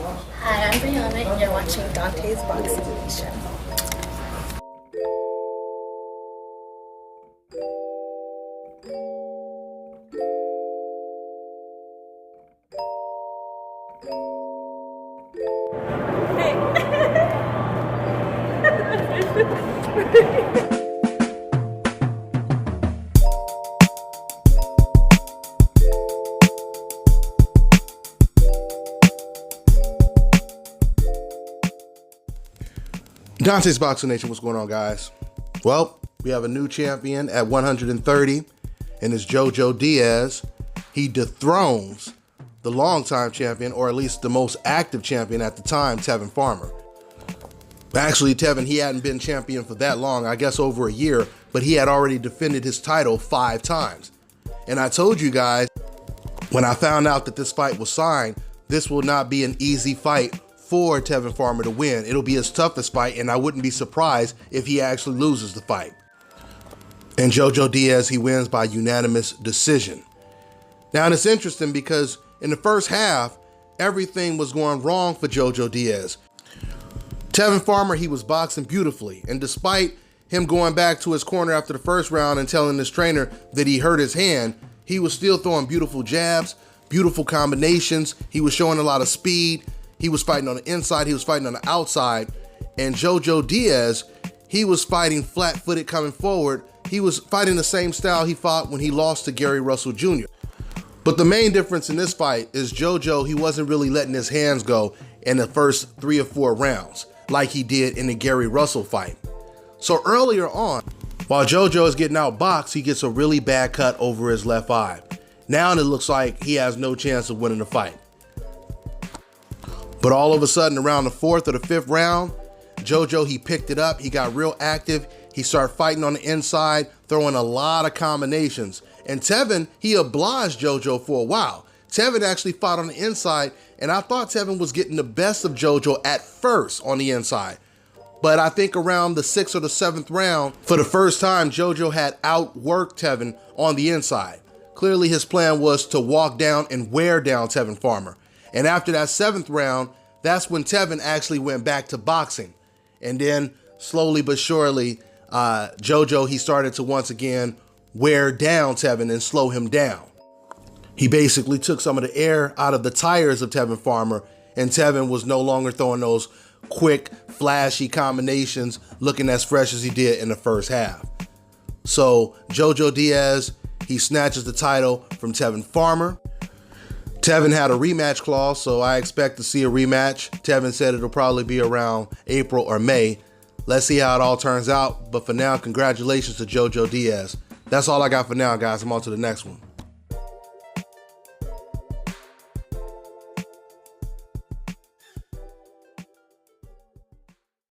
Hi, I'm Brianna, and you're watching Dante's Boxing Nation. Dante's Boxing Nation, what's going on, guys? Well, we have a new champion at 130, and it's JoJo Diaz. He dethrones the longtime champion, or at least the most active champion at the time, Tevin Farmer. Actually, Tevin, he hadn't been champion for that long, I guess over a year, but he had already defended his title 5 times. And I told you guys, when I found out that this fight was signed, this will not be an easy fight for Tevin Farmer to win. It'll be his toughest fight, and I wouldn't be surprised if he actually loses the fight. And JoJo Diaz, he wins by unanimous decision. Now, and it's interesting because in the first half, everything was going wrong for JoJo Diaz. Tevin Farmer, he was boxing beautifully, and despite him going back to his corner after the first round and telling his trainer that he hurt his hand, he was still throwing beautiful jabs, beautiful combinations. He was showing a lot of speed. He was fighting on the inside, he was fighting on the outside, and JoJo Diaz, he was fighting flat-footed coming forward. He was fighting the same style he fought when he lost to Gary Russell Jr. But the main difference in this fight is JoJo, he wasn't really letting his hands go in the first 3 or 4 rounds like he did in the Gary Russell fight. So earlier on, while JoJo is getting outboxed, he gets a really bad cut over his left eye. Now it looks like he has no chance of winning the fight. But all of a sudden, around the 4th or the 5th round, JoJo, he picked it up. He got real active. He started fighting on the inside, throwing a lot of combinations. And Tevin, he obliged JoJo for a while. Tevin actually fought on the inside, and I thought Tevin was getting the best of JoJo at first on the inside. But I think around the 6th or the 7th round, for the first time, JoJo had outworked Tevin on the inside. Clearly, his plan was to walk down and wear down Tevin Farmer. And after that 7th round, that's when Tevin actually went back to boxing. And then slowly but surely, JoJo, he started to once again wear down Tevin and slow him down. He basically took some of the air out of the tires of Tevin Farmer, and Tevin was no longer throwing those quick, flashy combinations looking as fresh as he did in the first half. So JoJo Diaz, he snatches the title from Tevin Farmer. Tevin had a rematch clause, so I expect to see a rematch. Tevin said it'll probably be around April or May. Let's see how it all turns out. But for now, congratulations to JoJo Diaz. That's all I got for now, guys. I'm on to the next one.